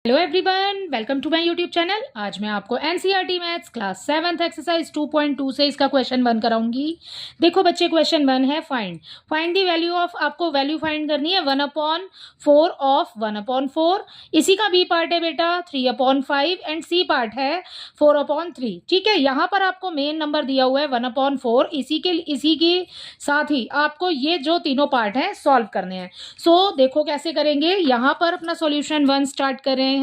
Hello everyone, welcome to my YouTube channel. आज मैं आपको NCERT maths class 7th exercise 2.2 से इसका क्वेश्चन 1 कराऊंगी। देखो बच्चे, क्वेश्चन 1 है फाइंड द वैल्यू ऑफ, आपको वैल्यू फाइंड करनी है 1/4 ऑफ 1/4। इसी का बी पार्ट है बेटा 3/5 एंड सी पार्ट है 4/3। ठीक है, यहाँ पर आपको मेन नंबर दिया हुआ है 1/4। इसी के साथ ही आपको ये जो तीनों पार्ट हैं सॉल्व करने हैं। सो देखो कैसे करेंगे। यहाँ पर अपना सॉल्यूशन 1 स्टार्ट कर रहे हैं।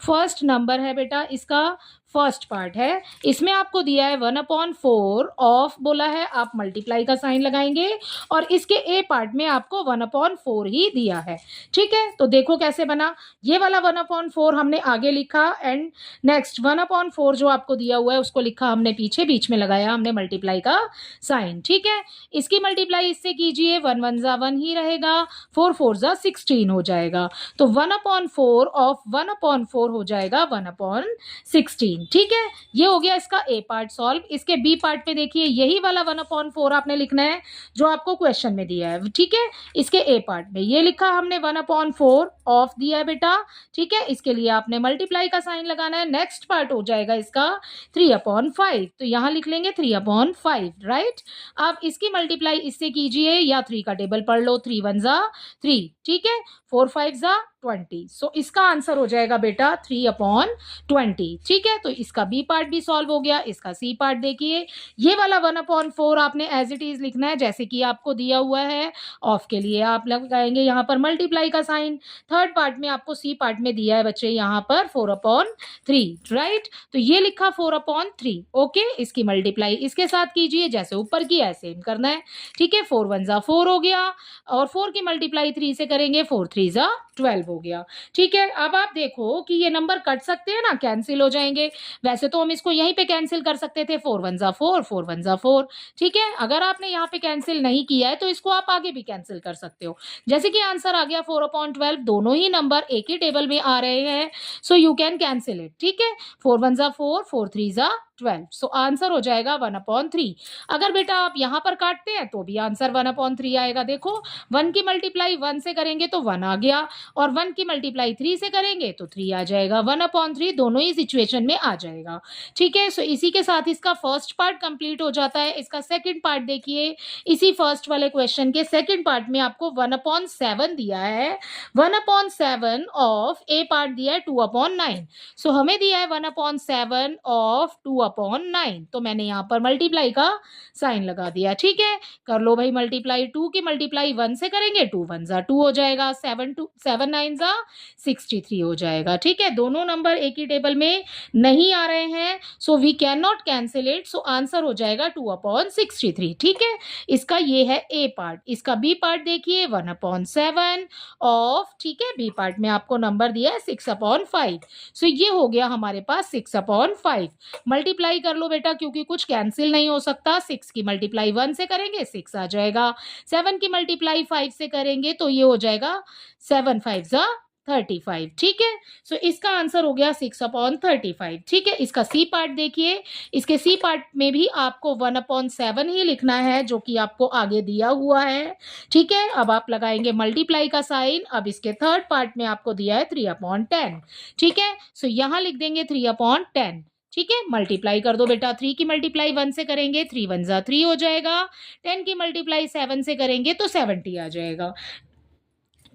फर्स्ट नंबर है बेटा, इसका फर्स्ट पार्ट है। इसमें आपको दिया है 1/4 ऑफ, बोला है आप मल्टीप्लाई का साइन लगाएंगे और इसके ए पार्ट में आपको 1/4 ही दिया है। ठीक है, तो देखो कैसे बना। ये वाला 1/4 हमने आगे लिखा एंड नेक्स्ट 1/4 जो आपको दिया हुआ है उसको लिखा हमने पीछे, बीच में लगाया हमने मल्टीप्लाई का साइन। ठीक है, इसकी मल्टीप्लाई इससे कीजिए, 1 1 जा 1 ही रहेगा, 4 4 जा 16 हो जाएगा। तो 1/4 ऑफ 1/4 हो जाएगा 1/16। ठीक है, ये हो गया इसका ए पार्ट सॉल्व। इसके बी पार्ट में देखिए यही वाला 1/4 आपने लिखना है जो आपको क्वेश्चन में दिया है। ठीक है, इसके ए पार्ट में ये लिखा हमने 1/4 ऑफ दिया है बेटा। ठीक है, इसके लिए आपने मल्टीप्लाई का साइन लगाना है। नेक्स्ट पार्ट हो जाएगा इसका 3/5, तो यहां लिख लेंगे 3/5। राइट, अब इसकी मल्टीप्लाई इससे कीजिए या 3 का टेबल पढ़ लो, 3 1 जा 3। ठीक है, 4 5 जा 20। सो इसका आंसर हो जाएगा बेटा 3/20। ठीक है, तो इसका बी पार्ट भी सॉल्व हो गया। इसका सी पार्ट देखिए, ये वाला 1/4 आपने एज इट इज लिखना है जैसे कि आपको दिया हुआ है। ऑफ के लिए आप लगाएंगे यहाँ पर मल्टीप्लाई का साइन। थर्ड पार्ट में आपको सी पार्ट में दिया है बच्चे यहाँ पर 4/3। राइट, तो ये लिखा 4/3। ओके, इसकी मल्टीप्लाई इसके साथ कीजिए जैसे ऊपर की ऐसे करना है। ठीक है, 4 1 जा 4 हो गया और 4 की मल्टीप्लाई 3 से करेंगे, 4 3 जा 12 हो गया। ठीक है, अब आप देखो कि ये नंबर कट सकते हैं ना, कैंसिल हो जाएंगे। वैसे तो हम इसको यहीं पे कैंसिल कर सकते थे, 4 1 जा 4, 4 1 जा 4। ठीक है, अगर आपने यहाँ पे कैंसिल नहीं किया है तो इसको आप आगे भी कैंसिल कर सकते हो। जैसे कि आंसर आ गया 4/12, दोनों ही नंबर एक ही टेबल में आ रहे हैं, so you can cancel it. ठीक है, 4 1 जा 4, 4 3 जा 12। सो आंसर हो जाएगा 1/3। अगर बेटा आप यहां पर काटते हैं तो भी आंसर 1/3 आएगा। देखो, 1 की मल्टीप्लाई 1 से करेंगे तो 1 आ गया और 1 की मल्टीप्लाई 3 से करेंगे तो 3 आ जाएगा। 1/3 दोनों ही सिचुएशन में आ जाएगा। ठीक है, सो इसी के साथ इसका फर्स्ट पार्ट कंप्लीट हो जाता है। इसका सेकंड पार्ट देखिए, इसी फर्स्ट वाले क्वेश्चन के सेकंड पार्ट में आपको 1/7 दिया है। 1/7 ऑफ ए पार्ट दिया है 2/9। सो हमें दिया है 1/7 ऑफ 2/9, तो मैंने यहाँ पर मल्टीप्लाई का साइन लगा दिया। ठीक है, कर लो भाई मल्टीप्लाई। 2 की मल्टीप्लाई 1 से करेंगे, 2 1 जा 2 हो जाएगा, 7 9 जा 63 हो जाएगा। ठीक है, दोनों नंबर एक ही टेबल में नहीं आ रहे हैं, so we can not cancel it. So answer हो जाएगा 2/63। ठीक है, इसका ये है ए पार्ट। इसका बी पार्ट देखिए 1/7 ऑफ, ठीक है, बी पार्ट में आपको नंबर दिया है 6/5। सो ये हो गया हमारे पास 6/5। मल्टीप्लाई कर लो बेटा, क्योंकि कुछ कैंसिल नहीं हो सकता। 6 की मल्टीप्लाई 1 से करेंगे 6 आ जाएगा, 7 की मल्टीप्लाई 5 से करेंगे तो ये हो जाएगा 7 5 जा 35। ठीक है, सो इसका आंसर हो गया 6/35। ठीक है, इसका सी पार्ट देखिए, इसके सी पार्ट में भी आपको 1/7 ही लिखना है जो कि आपको आगे दिया हुआ है। ठीक है, अब आप लगाएंगे मल्टीप्लाई का साइन। अब इसके थर्ड पार्ट में आपको दिया है 3/10। ठीक है, सो यहां लिख देंगे 3/10। ठीक है, मल्टीप्लाई कर दो बेटा। 3 की मल्टीप्लाई 1 से करेंगे, 3 1 जा 3 हो जाएगा। 10 की मल्टीप्लाई 7 से करेंगे तो 70 आ जाएगा।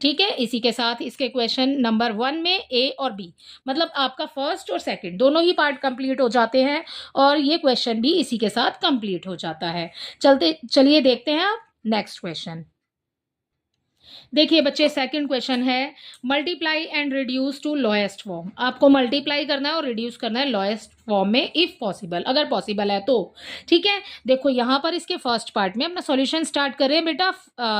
ठीक है, इसी के साथ इसके क्वेश्चन नंबर 1 में ए और बी, मतलब आपका फर्स्ट और सेकंड दोनों ही पार्ट कंप्लीट हो जाते हैं और ये क्वेश्चन भी इसी के साथ कंप्लीट हो जाता है। चलिए देखते हैं आप नेक्स्ट क्वेश्चन। देखिए बच्चे, सेकंड क्वेश्चन है multiply and reduce to lowest form. आपको मल्टीप्लाई करना है और रिड्यूस करना है लोएस्ट फॉर्म में इफ पॉसिबल, अगर पॉसिबल है तो। ठीक है, देखो यहाँ पर इसके फर्स्ट पार्ट में अपना सॉल्यूशन स्टार्ट कर रहे हैं बेटा।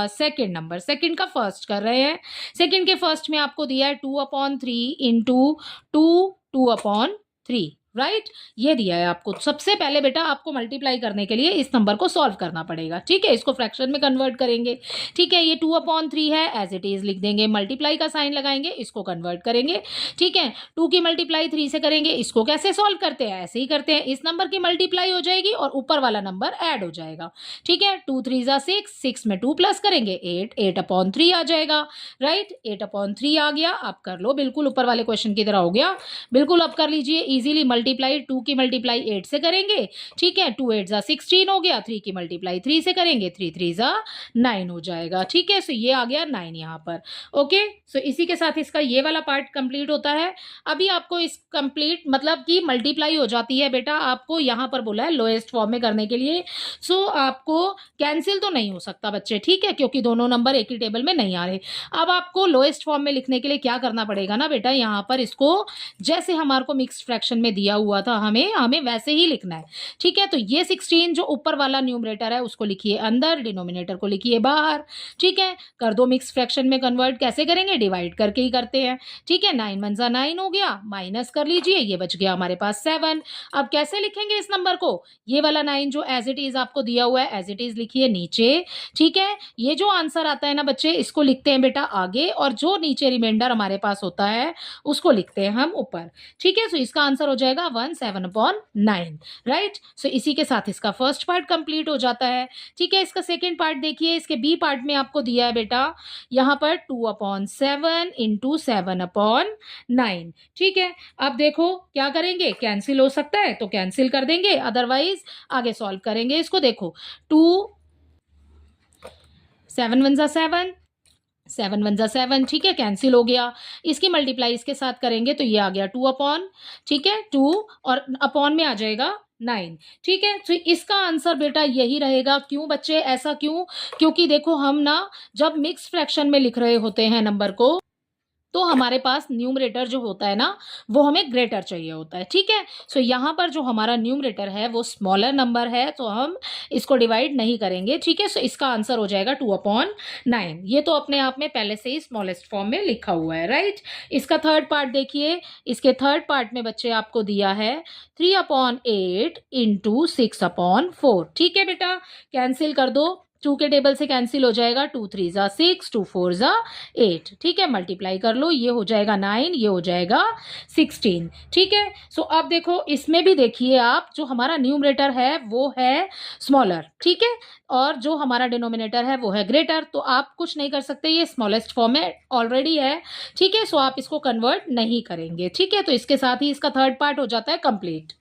सेकंड नंबर, सेकंड का फर्स्ट कर रहे हैं। सेकंड के फर्स्ट में आपको दिया है 2/3 इंटू 2 2/3। राइट। ये दिया है आपको। सबसे पहले बेटा आपको मल्टीप्लाई करने के लिए इस नंबर को सॉल्व करना पड़ेगा, ठीक है। इसको फ्रैक्शन में कन्वर्ट करेंगे, ठीक है। ये 2/3 है, एज इट इज लिख देंगे, मल्टीप्लाई का साइन लगाएंगे, इसको कन्वर्ट करेंगे, ठीक है। 2 की मल्टीप्लाई 3 से करेंगे, इसको कैसे सॉल्व करते हैं, ऐसे ही करते हैं। इस नंबर की मल्टीप्लाई हो जाएगी और ऊपर वाला नंबर ऐड हो जाएगा, ठीक है। 2 3 जा 6, 6 में 2 प्लस करेंगे 8, 8/3 आ जाएगा, राइट। 8/3 आ गया। आप कर लो, बिल्कुल ऊपर वाले क्वेश्चन की तरह हो गया, बिल्कुल अब कर लीजिए इजीली। मल्टीप्लाई 2 की मल्टीप्लाई 8 से करेंगे, ठीक है। 2 8 जा 16 हो गया। 3 की मल्टीप्लाई 3 से करेंगे, 3 3 जा 9 हो जाएगा, ठीक है। सो ये आ गया 9 यहाँ पर। ओके, सो इसी के साथ इसका ये वाला पार्ट कंप्लीट होता है। अभी आपको इस कंप्लीट मतलब कि मल्टीप्लाई हो जाती है बेटा, आपको यहाँ पर बोला है लोएस्ट फॉर्म में करने के लिए। सो आपको कैंसिल तो नहीं हो सकता बच्चे, ठीक है, क्योंकि दोनों नंबर एक ही टेबल में नहीं आ रहे। अब आपको लोएस्ट फॉर्म में लिखने के लिए क्या करना पड़ेगा ना बेटा, यहाँ पर इसको जैसे हमारे को मिक्स्ड फ्रैक्शन में दिया हुआ था हमें वैसे ही लिखना है, ठीक है। तो ये 16 जो ऊपर वाला न्यूमरेटर है उसको लिखिए अंदर, डिनोमिनेटर को लिखिए बाहर, ठीक है। कर दो मिक्स फ्रैक्शन में कन्वर्ट। कैसे करेंगे, डिवाइड करके ही करते हैं, ठीक है। 9 1 जा 9 हो गया, माइनस कर लीजिए, ये बच गया हमारे पास 7। अब कैसे लिखेंगे इस नंबर को, ये वाला 9 जो एज इट इज आपको दिया हुआ है एज इट इज लिखिए नीचे, ठीक है। ये जो आंसर आता है ना बच्चे, इसको लिखते हैं बेटा आगे, और जो नीचे रिमाइंडर हमारे पास होता है उसको लिखते हैं हम ऊपर, ठीक है। सो इसका आंसर हो जाएगा 17/9, राइट। सो इसी के साथ इसका फर्स्ट पार्ट कंप्लीट हो जाता है, ठीक है। इसका सेकंड पार्ट देखिए, इसके बी पार्ट में आपको दिया है बेटा यहाँ पर 2/7 इंटू 7/9, ठीक है। अब देखो क्या करेंगे, कैंसिल हो सकता है तो कैंसिल कर देंगे, अदरवाइज आगे सॉल्व करेंगे इसको। देखो 2 7 1 जा 7, 7 1 जा 7, ठीक है, कैंसिल हो गया। इसकी मल्टीप्लाई इसके साथ करेंगे तो ये आ गया 2 अपॉन, ठीक है, 2 और अपॉन में आ जाएगा 9, ठीक है। तो इसका आंसर बेटा यही रहेगा। क्यों बच्चे, ऐसा क्यों, क्योंकि देखो हम ना जब मिक्स फ्रैक्शन में लिख रहे होते हैं नंबर को, तो हमारे पास न्यूमरेटर जो होता है ना वो हमें ग्रेटर चाहिए होता है, ठीक है। सो यहाँ पर जो हमारा न्यूमरेटर है वो स्मॉलर नंबर है, तो हम इसको डिवाइड नहीं करेंगे, ठीक है। सो इसका आंसर हो जाएगा 2/9। ये तो अपने आप में पहले से ही स्मॉलेस्ट फॉर्म में लिखा हुआ है, राइट। इसका थर्ड पार्ट देखिए, इसके थर्ड पार्ट में बच्चे आपको दिया है 3/8 इंटू 6/4, ठीक है बेटा। कैंसिल कर दो, 2 के टेबल से कैंसिल हो जाएगा, 2 3 जा 6, 2 4 जा 8, ठीक है। मल्टीप्लाई कर लो, ये हो जाएगा 9, ये हो जाएगा 16, ठीक है। सो अब देखो इसमें भी देखिए आप, जो हमारा न्यूमरेटर है वो है स्मॉलर, ठीक है, और जो हमारा डिनोमिनेटर है वो है ग्रेटर। तो आप कुछ नहीं कर सकते, ये स्मॉलेस्ट फॉर्म में ऑलरेडी है, ठीक है। सो आप इसको कन्वर्ट नहीं करेंगे, ठीक है। तो इसके साथ ही इसका थर्ड पार्ट हो जाता है कंप्लीट।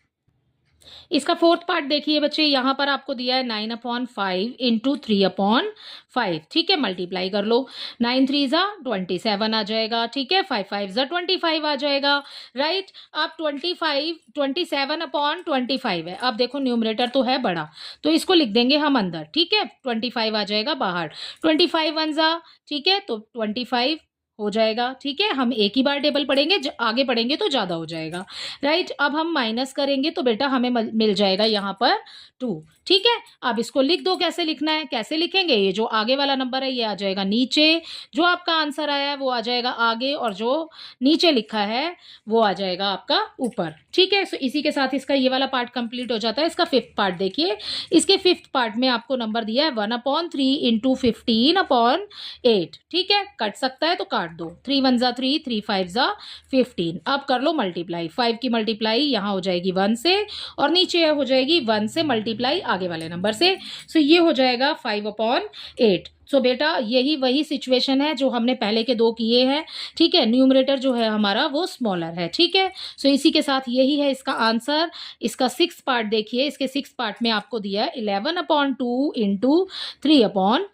इसका फोर्थ पार्ट देखिए बच्चे, यहाँ पर आपको दिया है 9/5 इंटू 3/5, ठीक है। मल्टीप्लाई कर लो, 9 3 जा 27 आ जाएगा, ठीक है। 5 5 जा 25 आ जाएगा, राइट। अब 27/25 है। अब देखो न्यूमरेटर तो है बड़ा, तो इसको लिख देंगे हम अंदर, ठीक है। 25 आ जाएगा बाहर, 25 1 जा, ठीक है, तो 25 हो जाएगा, ठीक है। हम एक ही बार टेबल पढ़ेंगे, आगे पढ़ेंगे तो ज्यादा हो जाएगा, राइट। अब हम माइनस करेंगे तो बेटा हमें मिल जाएगा यहाँ पर 2, ठीक है। अब इसको लिख दो, कैसे लिखना है, कैसे लिखेंगे, ये जो आगे वाला नंबर है ये आ जाएगा नीचे, जो आपका आंसर आया है वो आ जाएगा आगे, और जो नीचे लिखा है वो आ जाएगा आपका ऊपर, ठीक है। सो इसी के साथ इसका ये वाला पार्ट कंप्लीट हो जाता है। इसका फिफ्थ पार्ट देखिए, इसके फिफ्थ पार्ट में आपको नंबर दिया है 1/3 इंटू 15/8, ठीक है। कट सकता है तो काट दो, 3 1 जा 3, 3 5 जा 15। अब कर लो मल्टीप्लाई, 5 की मल्टीप्लाई यहाँ हो जाएगी 1 से, और नीचे हो जाएगी 1 से मल्टीप्लाई आगे वाले नंबर से। सो ये हो जाएगा 5/8। सो बेटा यही वही सिचुएशन है जो हमने पहले के दो किए हैं, ठीक है। न्यूमरेटर जो है हमारा वो स्मॉलर है, ठीक है। सो इसी के साथ यही है इसका आंसर। इसका सिक्स पार्ट देखिए, इसके सिक्स पार्ट में आपको दिया है 11/2 इंटू 3/10,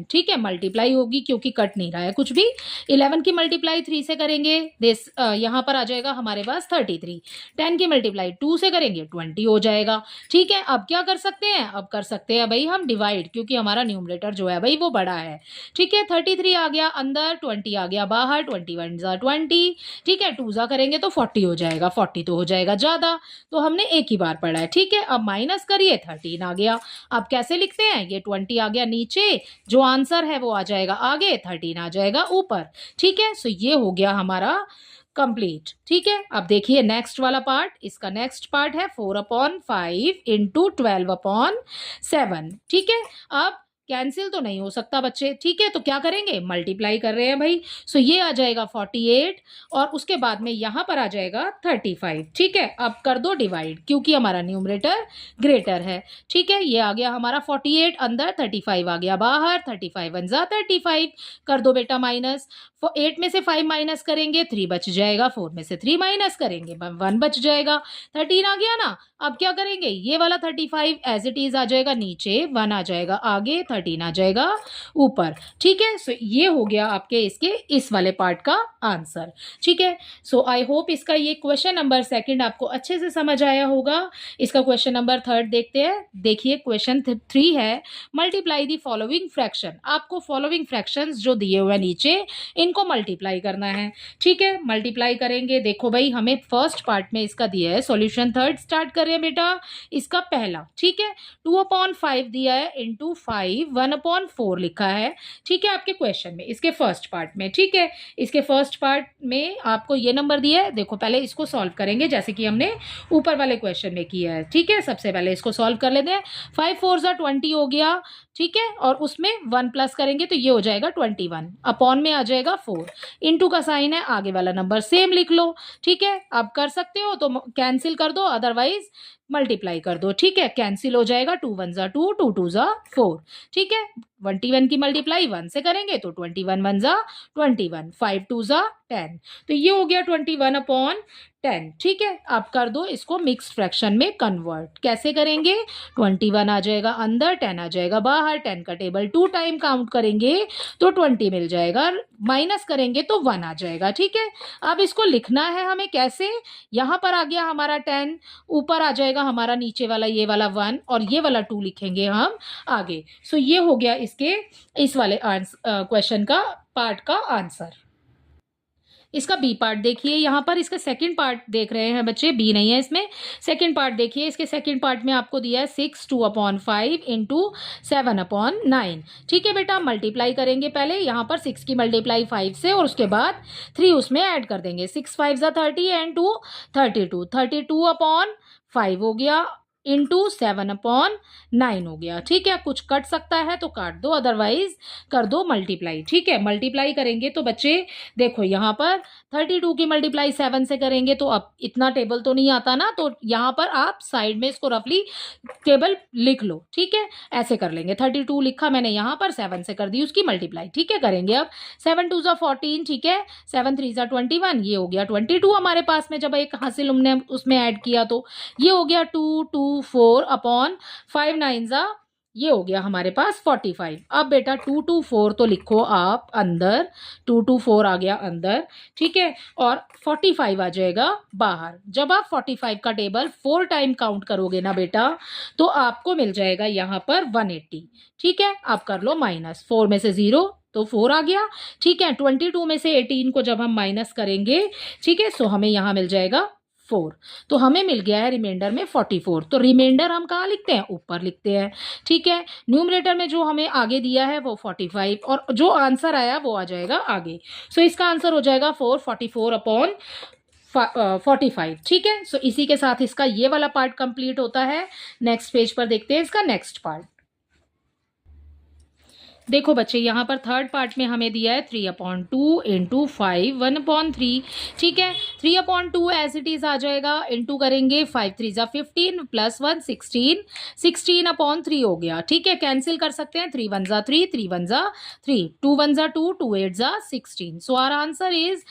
ठीक है। मल्टीप्लाई होगी क्योंकि कट नहीं रहा है कुछ भी। 11 की मल्टीप्लाई 3 से करेंगे, यहाँ पर आ जाएगा हमारे पास 33। 10 की मल्टीप्लाई 2 से करेंगे 20 हो जाएगा, ठीक है। अब क्या कर सकते हैं, अब कर सकते हैं भाई हम डिवाइड, क्योंकि हमारा न्यूमरेटर जो है भाई वो बड़ा है, ठीक है। 33 आ गया अंदर, 20 आ गया बाहर, 21 जा 20, ठीक है। 2 जा करेंगे तो 40 हो जाएगा, 40 तो हो जाएगा ज्यादा, तो हमने एक ही बार पढ़ा है, ठीक है। अब माइनस करिए, 13 आ गया। अब कैसे लिखते हैं, ये 20 आ गया नीचे, जो आंसर है वो आ जाएगा आगे, 13 आ जाएगा ऊपर, ठीक है। सो ये हो गया हमारा कंप्लीट। ठीक है, अब देखिए नेक्स्ट वाला पार्ट, इसका नेक्स्ट पार्ट है 4/5 इंटू 12/7। ठीक है, अब कैंसिल तो नहीं हो सकता बच्चे, ठीक है, तो क्या करेंगे, मल्टीप्लाई कर रहे हैं भाई। सो ये आ जाएगा 48 और उसके बाद में यहां पर आ जाएगा 35। ठीक है, अब कर दो डिवाइड क्योंकि हमारा न्यूमरेटर ग्रेटर है। ठीक है, ये आ गया हमारा 48 अंदर, 35 आ गया बाहर, 35 वन जा 35। कर दो बेटा माइनस, 8 में से 5 माइनस करेंगे 3 बच जाएगा, 4 में से 3 माइनस करेंगे 1 बच जाएगा, 13 आ गया ना। अब क्या करेंगे, ये वाला 35 एज इट इज आ जाएगा नीचे, 1 आ जाएगा आगे, 13 आ जाएगा ऊपर। ठीक है, सो ये हो गया आपके इसके इस वाले पार्ट का आंसर। ठीक है, सो आई होप इसका ये क्वेश्चन नंबर 2 आपको अच्छे से समझ आया होगा। इसका क्वेश्चन नंबर 3 देखते हैं। देखिए क्वेश्चन 3 है, मल्टीप्लाई दी फॉलोइंग फ्रैक्शन। आपको फॉलोइंग फ्रैक्शंस जो दिए हुए नीचे इनको मल्टीप्लाई करना है। ठीक है, मल्टीप्लाई करेंगे। देखो भाई हमें फर्स्ट पार्ट में इसका दिया है, सॉल्यूशन 3 स्टार्ट करें बेटा, इसका पहला। ठीक है, 2/5 दिया है इंटू 5 1/4 लिखा है। ठीक है, आपके क्वेश्चन में इसके फर्स्ट पार्ट में। ठीक है, इसके फर्स्ट पार्ट में आपको ये नंबर दिया है। देखो पहले इसको सॉल्व करेंगे जैसे कि हमने ऊपर वाले क्वेश्चन में किया है। ठीक है, सबसे पहले इसको सॉल्व कर लेते हैं। 5 4 20 हो गया। ठीक है, और उसमें 1 प्लस करेंगे तो ये हो जाएगा 21, अपॉन में आ जाएगा 4, इंटू का साइन है, आगे वाला नंबर सेम लिख लो। ठीक है, अब कर सकते हो तो कैंसिल कर दो, अदरवाइज मल्टीप्लाई कर दो। ठीक है, कैंसिल हो जाएगा, 2 1 जा 2, 2 2 जा 4। ठीक है, 21 की मल्टीप्लाई 1 से करेंगे तो 21 1 जा 21, 5 2 जा 10, तो ये हो गया 21/10। ठीक है, आप कर दो इसको मिक्स फ्रैक्शन में कन्वर्ट। कैसे करेंगे, 21 आ जाएगा अंदर, 10 आ जाएगा बाहर, 10 का टेबल 2 टाइम काउंट करेंगे तो 20 मिल जाएगा, माइनस करेंगे तो 1 आ जाएगा। ठीक है, अब इसको लिखना है हमें कैसे, यहाँ पर आ गया हमारा 10, ऊपर आ जाएगा हमारा नीचे वाला ये वाला 1 और ये वाला 2 लिखेंगे हम आगे। सो ये हो गया इसके इस वाले क्वेश्चन का पार्ट का आंसर। इसका बी पार्ट देखिए, यहाँ पर इसका सेकंड पार्ट देख रहे हैं बच्चे, बी नहीं है इसमें, सेकंड पार्ट देखिए। इसके सेकंड पार्ट में आपको दिया है 6 2/5 इंटू 7/9। ठीक है बेटा, मल्टीप्लाई करेंगे पहले यहाँ पर 6 की मल्टीप्लाई 5 से और उसके बाद 3 उसमें ऐड कर देंगे। 6 5 जा 30 एंड 2 32, 32/5 हो गया इंटू 7/9 हो गया। ठीक है, कुछ कट सकता है तो काट दो, अदरवाइज कर दो मल्टीप्लाई। ठीक है, मल्टीप्लाई करेंगे तो बच्चे देखो यहाँ पर 32 की मल्टीप्लाई 7 से करेंगे तो अब इतना टेबल तो नहीं आता ना, तो यहाँ पर आप साइड में इसको रफली टेबल लिख लो। ठीक है, ऐसे कर लेंगे, 32 लिखा मैंने यहाँ पर, 7 से कर दी उसकी मल्टीप्लाई। ठीक है, करेंगे अब 7 2 जा 14। ठीक है, 7 3 जा 21, ये हो गया 22 हमारे पास में, जब एक हासिल हमने उसमें ऐड किया तो ये हो गया 2 2 4/5 9 जा, ये हो गया हमारे पास 45। अब बेटा 2 2 4 तो लिखो आप अंदर, 2 2 4 आ गया अंदर। ठीक है, और 45 आ जाएगा बाहर। जब आप 45 का टेबल 4 टाइम काउंट करोगे ना बेटा तो आपको मिल जाएगा यहाँ पर 180। ठीक है, आप कर लो माइनस, 4 में से 0 तो 4 आ गया। ठीक है, 22 में से 18 को जब हम माइनस करेंगे, ठीक है, सो हमें यहाँ मिल जाएगा 4, तो हमें मिल गया है रिमाइंडर में 44। तो रिमाइंडर हम कहाँ लिखते हैं, ऊपर लिखते हैं। ठीक है, न्यूमरेटर में जो हमें आगे दिया है वो 45 और जो आंसर आया वो आ जाएगा आगे। सो इसका आंसर हो जाएगा 444/45। ठीक है, सो इसी के साथ इसका ये वाला पार्ट कंप्लीट होता है। नेक्स्ट पेज पर देखते हैं इसका नेक्स्ट पार्ट। देखो बच्चे यहाँ पर थर्ड पार्ट में हमें दिया है 3/2 इंटू 5 1/3। ठीक है, 3/2 एज इट इज आ जाएगा, इंटू करेंगे 5 3 जा 15 प्लस 1 16, 16/3 हो गया। ठीक है, कैंसिल कर सकते हैं, 3 1 जा 3 3 1 जा 3, 2 1 जा 2 2 8 जा 16। So our answer is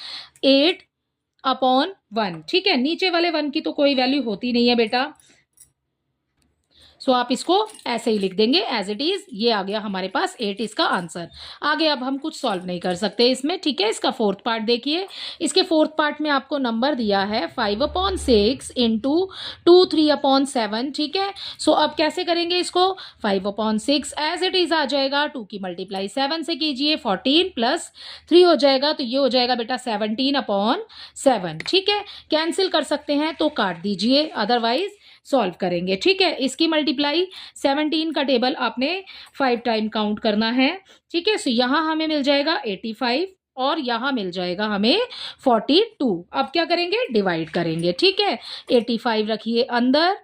8/1। ठीक है, नीचे वाले 1 की तो कोई वैल्यू होती नहीं है बेटा, सो आप इसको ऐसे ही लिख देंगे एज इट इज। ये आ गया हमारे पास 8 इसका आंसर। आगे अब हम कुछ सॉल्व नहीं कर सकते इसमें। ठीक है, इसका फोर्थ पार्ट देखिए। इसके फोर्थ पार्ट में आपको नंबर दिया है 5/6 इंटू 2 3/7। ठीक है, सो अब कैसे करेंगे इसको, 5/6 एज इट इज आ जाएगा, 2 की मल्टीप्लाई 7 से कीजिए, 14 प्लस 3 हो जाएगा, तो ये हो जाएगा बेटा 17/7। ठीक है, कैंसिल कर सकते हैं तो काट दीजिए, अदरवाइज सॉल्व करेंगे। ठीक है, इसकी मल्टीप्लाई 17 का टेबल आपने 5 टाइम काउंट करना है। ठीक है, सो यहाँ हमें मिल जाएगा 85 और यहाँ मिल जाएगा हमें 42। अब क्या करेंगे, डिवाइड करेंगे। ठीक है, 85 रखिए अंदर,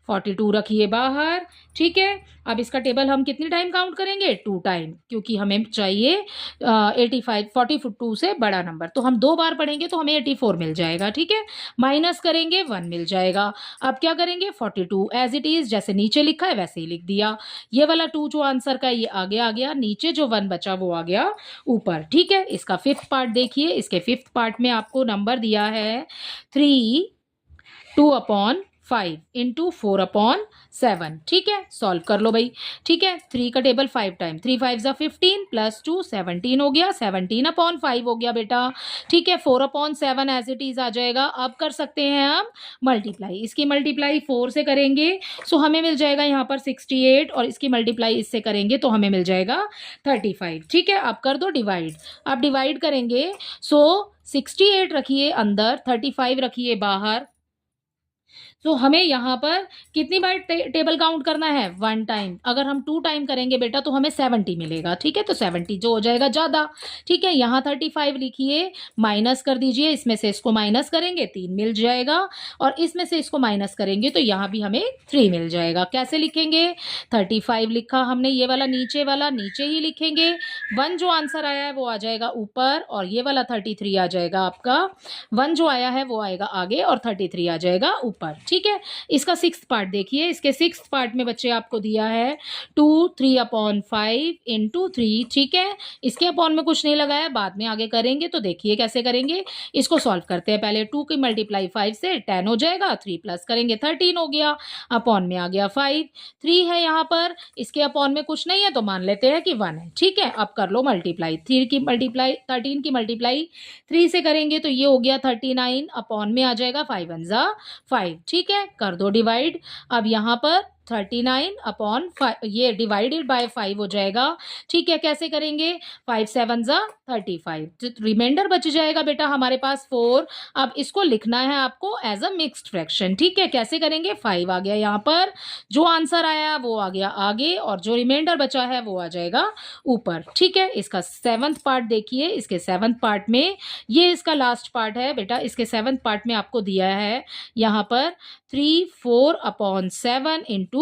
42 रखिए बाहर। ठीक है, अब इसका टेबल हम कितनी टाइम काउंट करेंगे, 2 टाइम, क्योंकि हमें चाहिए 85 42 से बड़ा नंबर, तो हम 2 बार पढ़ेंगे तो हमें 84 मिल जाएगा। ठीक है, माइनस करेंगे 1 मिल जाएगा। अब क्या करेंगे, 42 एज इट इज, जैसे नीचे लिखा है वैसे ही लिख दिया। ये वाला 2 जो आंसर का ये आगे आ गया, नीचे जो 1 बचा वो आ गया ऊपर। ठीक है, इसका 5th पार्ट देखिए, इसके 5th पार्ट में आपको नंबर दिया है 3 2/5 इंटू 4/7। ठीक है, सॉल्व कर लो भाई। ठीक है, 3 का टेबल 5 टाइम, 3 5 ज़ा 15 प्लस 2 17 हो गया, 17/5 हो गया बेटा। ठीक है, 4/7 एज इट इज आ जाएगा। अब कर सकते हैं हम मल्टीप्लाई, इसकी मल्टीप्लाई 4 से करेंगे सो हमें मिल जाएगा यहाँ पर 68, और इसकी मल्टीप्लाई इससे करेंगे तो हमें मिल जाएगा 35। ठीक है, अब कर दो डिवाइड। अब डिवाइड करेंगे सो 68 रखिए अंदर, 35 रखिए बाहर। तो हमें यहाँ पर कितनी बार टेबल काउंट करना है, 1 टाइम। अगर हम 2 टाइम करेंगे बेटा तो हमें 70 मिलेगा। ठीक है, तो 70 जो हो जाएगा ज़्यादा। ठीक है, यहाँ 35 लिखिए, माइनस कर दीजिए, इसमें से इसको माइनस करेंगे 3 मिल जाएगा, और इसमें से इसको माइनस करेंगे तो यहाँ भी हमें 3 मिल जाएगा। कैसे लिखेंगे, 35 लिखा हमने, ये वाला नीचे ही लिखेंगे, 1 जो आंसर आया है वो आ जाएगा ऊपर, और ये वाला 33 आ जाएगा आपका, 1 जो आया है वो आएगा आगे और 33 आ जाएगा ऊपर। ठीक है, इसका 6th पार्ट देखिए, इसके 6th पार्ट में बच्चे आपको दिया है 2 3/5 इंटू 3। ठीक है, इसके अपॉन में कुछ नहीं लगाया, बाद में आगे करेंगे तो देखिए कैसे करेंगे। इसको सॉल्व करते हैं पहले, 2 की मल्टीप्लाई 5 से 10 हो जाएगा, 3 प्लस करेंगे 13 हो गया, अपॉन में आ गया 5, 3 है यहाँ पर, इसके अपॉन में कुछ नहीं है तो मान लेते हैं कि 1 है। ठीक है, अब कर लो मल्टीप्लाई, 3 की मल्टीप्लाई 13 की मल्टीप्लाई 3 से करेंगे तो ये हो गया 39, अपॉन में आ जाएगा 5 1 ज़ा 5। ठीक है, कर दो डिवाइड। अब यहाँ पर 39/5 ये डिवाइडेड बाय 5 हो जाएगा। ठीक है, कैसे करेंगे, 5 7 ज़ा 35, रिमाइंडर बच जाएगा बेटा हमारे पास 4। अब इसको लिखना है आपको एज अ मिक्स्ड फ्रैक्शन। ठीक है, कैसे करेंगे, 5 आ गया यहाँ पर, जो आंसर आया वो आ गया आगे, और जो रिमाइंडर बचा है वो आ जाएगा ऊपर। ठीक है, इसका 7th पार्ट देखिए, इसके 7th पार्ट में ये इसका लास्ट पार्ट है बेटा, इसके 7th पार्ट में आपको दिया है यहाँ पर 3 4/7 इंटू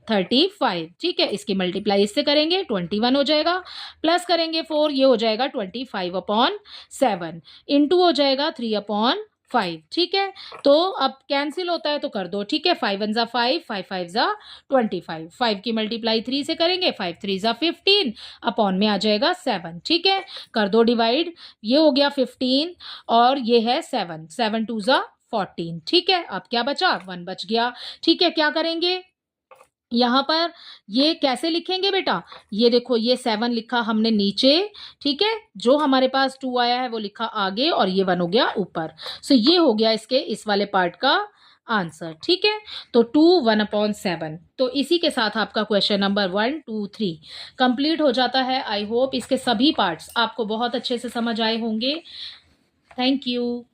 35। ठीक है, इसकी मल्टीप्लाई इससे करेंगे 21 हो जाएगा, प्लस करेंगे 4, ये हो जाएगा 25/7 इंटू हो जाएगा 3/5। ठीक है, तो अब कैंसिल होता है तो कर दो। ठीक है, 5 1 ज़ा 5 5 5 ज़ा 25, 5 की मल्टीप्लाई 3 से करेंगे, 5 3 ज़ा 15, अपॉन में आ जाएगा 7। ठीक है, कर दो डिवाइड, ये हो गया 15 और ये है 7 7 2 ज़ा 14। ठीक है, अब क्या बचा, 1 बच गया। ठीक है, क्या करेंगे, यहाँ पर ये कैसे लिखेंगे बेटा, ये देखो ये 7 लिखा हमने नीचे। ठीक है, जो हमारे पास 2 आया है वो लिखा आगे, और ये 1 हो गया ऊपर। सो ये हो गया इसके इस वाले पार्ट का आंसर। ठीक है, तो 2 1/7। तो इसी के साथ आपका क्वेश्चन नंबर 1 2 3 कंप्लीट हो जाता है। आई होप इसके सभी पार्ट्स आपको बहुत अच्छे से समझ आए होंगे। Thank you.